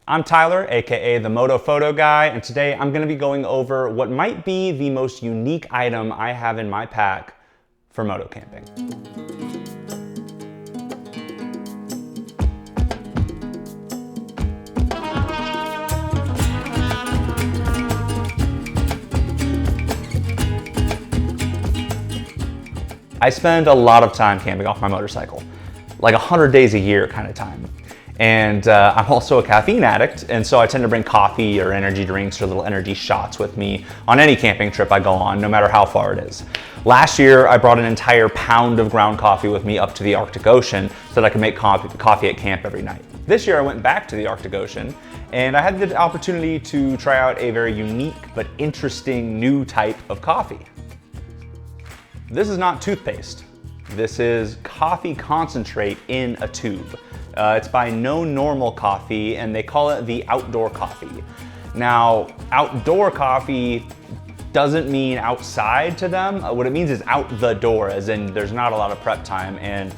I'm Tyler, aka the Moto Photo Guy, and today I'm going to be going over what might be the most unique item I have in my pack for motocamping. I spend a lot of time camping off my motorcycle, like 100 days a year kind of time. And I'm also a caffeine addict, and so I tend to bring coffee or energy drinks or little energy shots with me on any camping trip I go on, no matter how far it is. Last year, I brought an entire pound of ground coffee with me up to the Arctic Ocean so that I could make coffee at camp every night. This year, I went back to the Arctic Ocean, and I had the opportunity to try out a very unique but interesting new type of coffee. This is not toothpaste. This is coffee concentrate in a tube. It's by No Normal Coffee, and they call it the outdoor coffee. Now, outdoor coffee doesn't mean outside to them. What it means is out the door, as in there's not a lot of prep time, and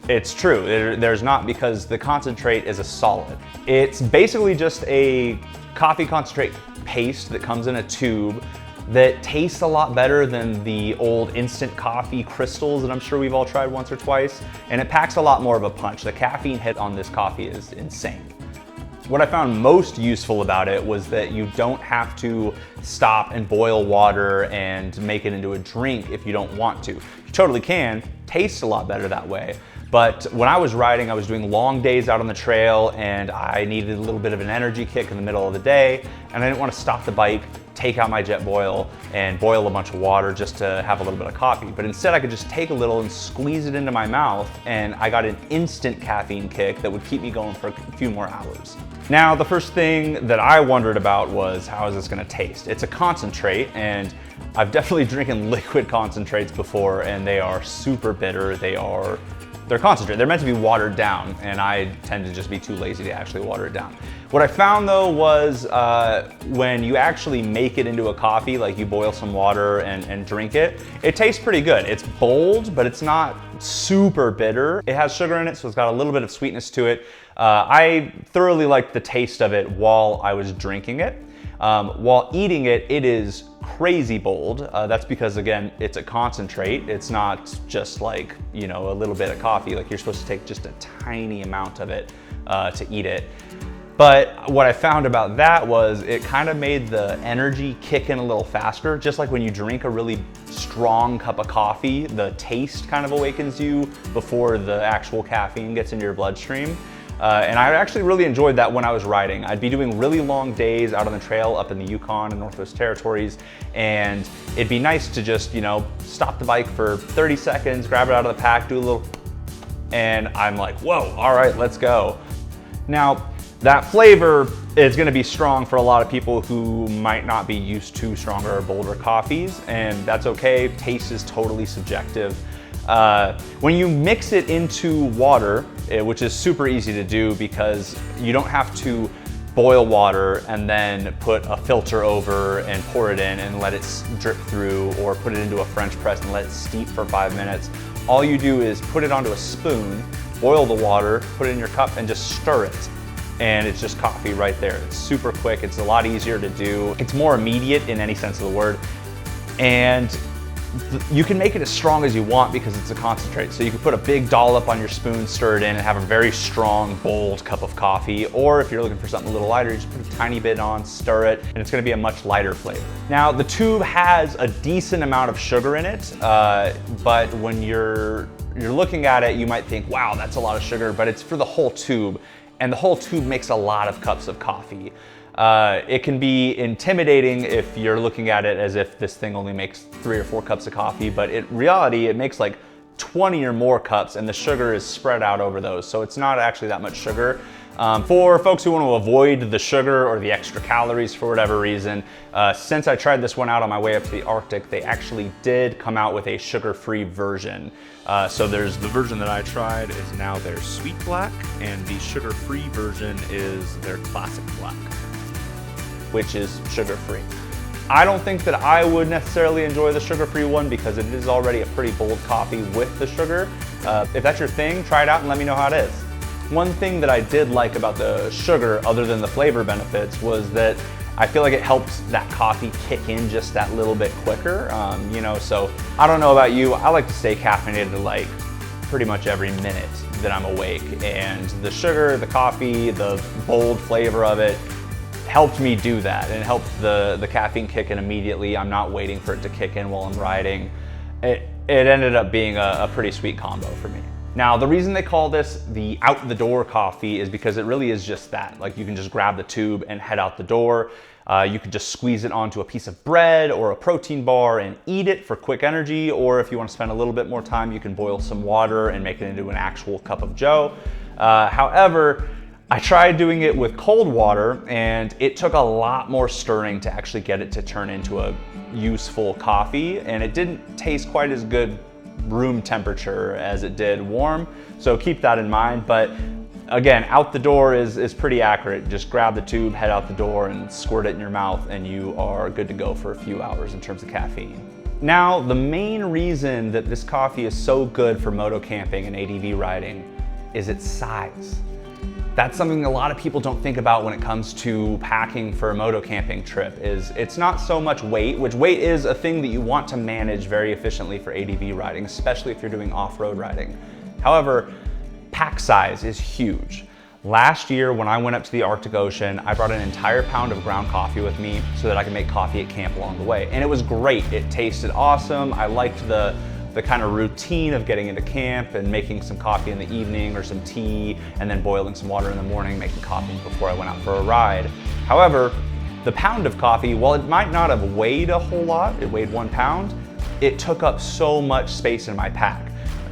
it's true, there's not, because the concentrate is a solid. It's basically just a coffee concentrate paste that comes in a tube that tastes a lot better than the old instant coffee crystals that I'm sure we've all tried once or twice, and it packs a lot more of a punch. The caffeine hit on this coffee is insane. What I found most useful about it was that you don't have to stop and boil water and make it into a drink if you don't want to. You totally can. Tastes a lot better that way. But when I was riding, I was doing long days out on the trail, and I needed a little bit of an energy kick in the middle of the day, and I didn't want to stop the bike, take out my jet boil, and boil a bunch of water just to have a little bit of coffee. But instead, I could just take a little and squeeze it into my mouth, and I got an instant caffeine kick that would keep me going for a few more hours. Now, the first thing that I wondered about was, how is this gonna taste? It's a concentrate, and I've definitely drinking liquid concentrates before, and they are super bitter. They're concentrated. They're meant to be watered down, and I tend to just be too lazy to actually water it down. What I found though was when you actually make it into a coffee, like you boil some water and drink it, it tastes pretty good. It's bold, but it's not super bitter. It has sugar in it, so it's got a little bit of sweetness to it. I thoroughly liked the taste of it while I was drinking it. While eating it, it is crazy bold. That's because, again, it's a concentrate. It's not just like, you know, a little bit of coffee. Like, you're supposed to take just a tiny amount of it to eat it. But what I found about that was it kind of made the energy kick in a little faster. Just like when you drink a really strong cup of coffee, the taste kind of awakens you before the actual caffeine gets into your bloodstream. And I actually really enjoyed that when I was riding. I'd be doing really long days out on the trail up in the Yukon and Northwest Territories, and it'd be nice to just, you know, stop the bike for 30 seconds, grab it out of the pack, do a little, and I'm like, whoa, all right, let's go. Now, that flavor is gonna be strong for a lot of people who might not be used to stronger or bolder coffees, and that's okay. Taste is totally subjective. When you mix it into water, which is super easy to do because you don't have to boil water and then put a filter over and pour it in and let it drip through, or put it into a French press and let it steep for 5 minutes. All you do is put it onto a spoon, boil the water, put it in your cup, and just stir it. And it's just coffee right there. It's super quick. It's a lot easier to do. It's more immediate in any sense of the word. And you can make it as strong as you want because it's a concentrate. So you can put a big dollop on your spoon, stir it in, and have a very strong, bold cup of coffee. Or if you're looking for something a little lighter, you just put a tiny bit on, stir it, and it's gonna be a much lighter flavor. Now, the tube has a decent amount of sugar in it, but when you're looking at it, you might think, wow, that's a lot of sugar, but it's for the whole tube. And the whole tube makes a lot of cups of coffee. It can be intimidating if you're looking at it as if this thing only makes 3 or 4 cups of coffee, but in reality, it makes like 20 or more cups, and the sugar is spread out over those. So it's not actually that much sugar. For folks who want to avoid the sugar or the extra calories for whatever reason, since I tried this one out on my way up to the Arctic, they actually did come out with a sugar-free version. So there's the version that I tried is now their sweet black, and the sugar-free version is their classic black, which is sugar-free. I don't think that I would necessarily enjoy the sugar-free one because it is already a pretty bold coffee with the sugar. If that's your thing, try it out and let me know how it is. One thing that I did like about the sugar, other than the flavor benefits, was that I feel like it helps that coffee kick in just that little bit quicker. So I don't know about you, I like to stay caffeinated like pretty much every minute that I'm awake. And the sugar, the coffee, the bold flavor of it helped me do that, and it helped the caffeine kick in immediately. I'm not waiting for it to kick in while I'm riding. It ended up being a pretty sweet combo for me. Now, the reason they call this the out the door coffee is because it really is just that. Like, you can just grab the tube and head out the door. You could just squeeze it onto a piece of bread or a protein bar and eat it for quick energy. Or if you want to spend a little bit more time, you can boil some water and make it into an actual cup of joe. However, I tried doing it with cold water, and it took a lot more stirring to actually get it to turn into a useful coffee, and it didn't taste quite as good room temperature as it did warm, so keep that in mind. But again, out the door is pretty accurate. Just grab the tube, head out the door, and squirt it in your mouth, and you are good to go for a few hours in terms of caffeine. Now, the main reason that this coffee is so good for moto camping and ADV riding is its size. That's something a lot of people don't think about when it comes to packing for a moto camping trip. It's not so much weight, which weight is a thing that you want to manage very efficiently for ADV riding, especially if you're doing off-road riding. However, pack size is huge. Last year, when I went up to the Arctic Ocean, I brought an entire pound of ground coffee with me so that I could make coffee at camp along the way. And it was great. It tasted awesome. I liked the kind of routine of getting into camp and making some coffee in the evening or some tea, and then boiling some water in the morning, making coffee before I went out for a ride. However, the pound of coffee, while it might not have weighed a whole lot, it weighed 1 pound, it took up so much space in my pack.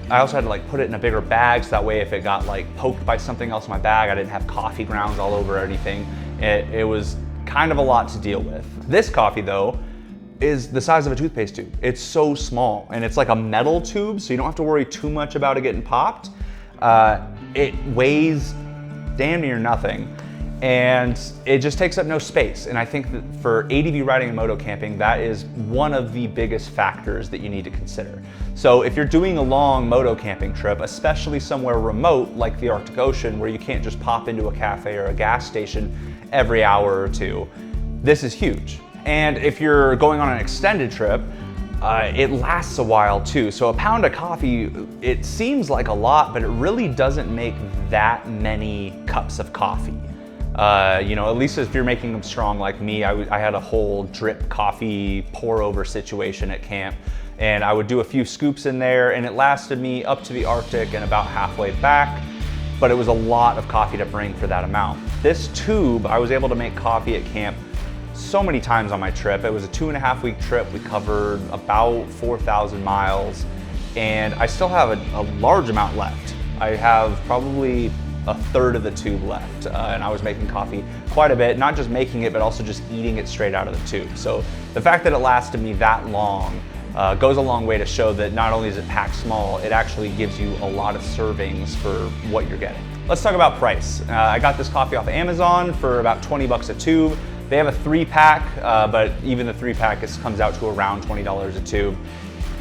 I also had to put it in a bigger bag, so that way if it got poked by something else in my bag, I didn't have coffee grounds all over anything. It was kind of a lot to deal with. This coffee though, is the size of a toothpaste tube. It's so small, and it's like a metal tube, so you don't have to worry too much about it getting popped. It weighs damn near nothing, and it just takes up no space. And I think that for ADV riding and moto camping, that is one of the biggest factors that you need to consider. So if you're doing a long moto camping trip, especially somewhere remote like the Arctic Ocean, where you can't just pop into a cafe or a gas station every hour or two, this is huge. And if you're going on an extended trip, it lasts a while too. So a pound of coffee, it seems like a lot, but it really doesn't make that many cups of coffee. At least if you're making them strong like me, I had a whole drip coffee pour over situation at camp, and I would do a few scoops in there, and it lasted me up to the Arctic and about halfway back, but it was a lot of coffee to bring for that amount. This tube, I was able to make coffee at camp so many times on my trip. It was a 2.5 week trip. We covered about 4,000 miles, and I still have a large amount left. I have probably a third of the tube left, and I was making coffee quite a bit, not just making it, but also just eating it straight out of the tube. So the fact that it lasted me that long goes a long way to show that not only is it packed small, it actually gives you a lot of servings for what you're getting. Let's talk about price. I got this coffee off of Amazon for about 20 bucks a tube. They have a 3-pack, but even the 3-pack comes out to around $20 a tube.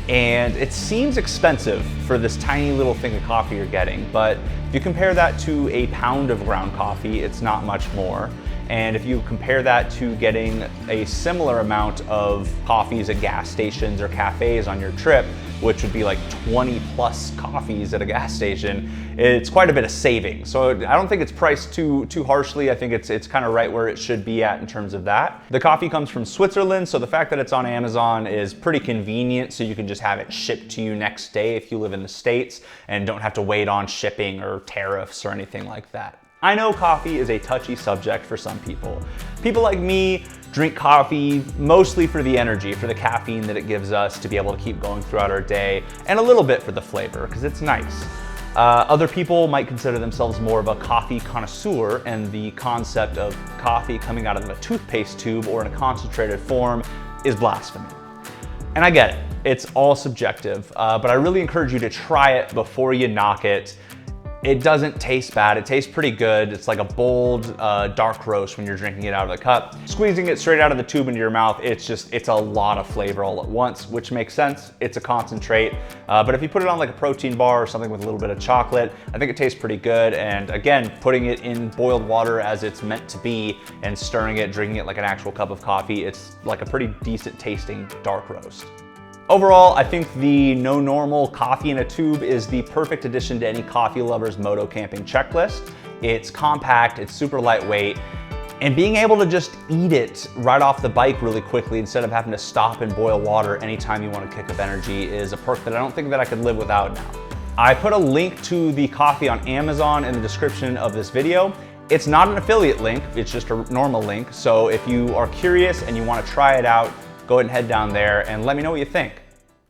And it seems expensive for this tiny little thing of coffee you're getting, but if you compare that to a pound of ground coffee, it's not much more. And if you compare that to getting a similar amount of coffees at gas stations or cafes on your trip, which would be like 20 plus coffees at a gas station, it's quite a bit of savings. So I don't think it's priced too harshly. I think it's kind of right where it should be at in terms of that. The coffee comes from Switzerland, so the fact that it's on Amazon is pretty convenient, so you can just have it shipped to you next day if you live in the States and don't have to wait on shipping or tariffs or anything like that. I know coffee is a touchy subject for some people. People like me drink coffee mostly for the energy, for the caffeine that it gives us to be able to keep going throughout our day, and a little bit for the flavor, because it's nice. Other people might consider themselves more of a coffee connoisseur, and the concept of coffee coming out of a toothpaste tube or in a concentrated form is blasphemy. And I get it, it's all subjective, but I really encourage you to try it before you knock it. It doesn't taste bad. It tastes pretty good. It's like a bold, dark roast when you're drinking it out of the cup. Squeezing it straight out of the tube into your mouth, it's a lot of flavor all at once, which makes sense. It's a concentrate. But if you put it on like a protein bar or something with a little bit of chocolate, I think it tastes pretty good. And again, putting it in boiled water as it's meant to be and stirring it, drinking it like an actual cup of coffee, it's like a pretty decent tasting dark roast. Overall, I think the No Normal coffee in a tube is the perfect addition to any coffee lover's moto camping checklist. It's compact, it's super lightweight, and being able to just eat it right off the bike really quickly instead of having to stop and boil water anytime you want a kick of energy is a perk that I don't think that I could live without now. I put a link to the coffee on Amazon in the description of this video. It's not an affiliate link, it's just a normal link. So if you are curious and you want to try it out, go ahead and head down there and let me know what you think.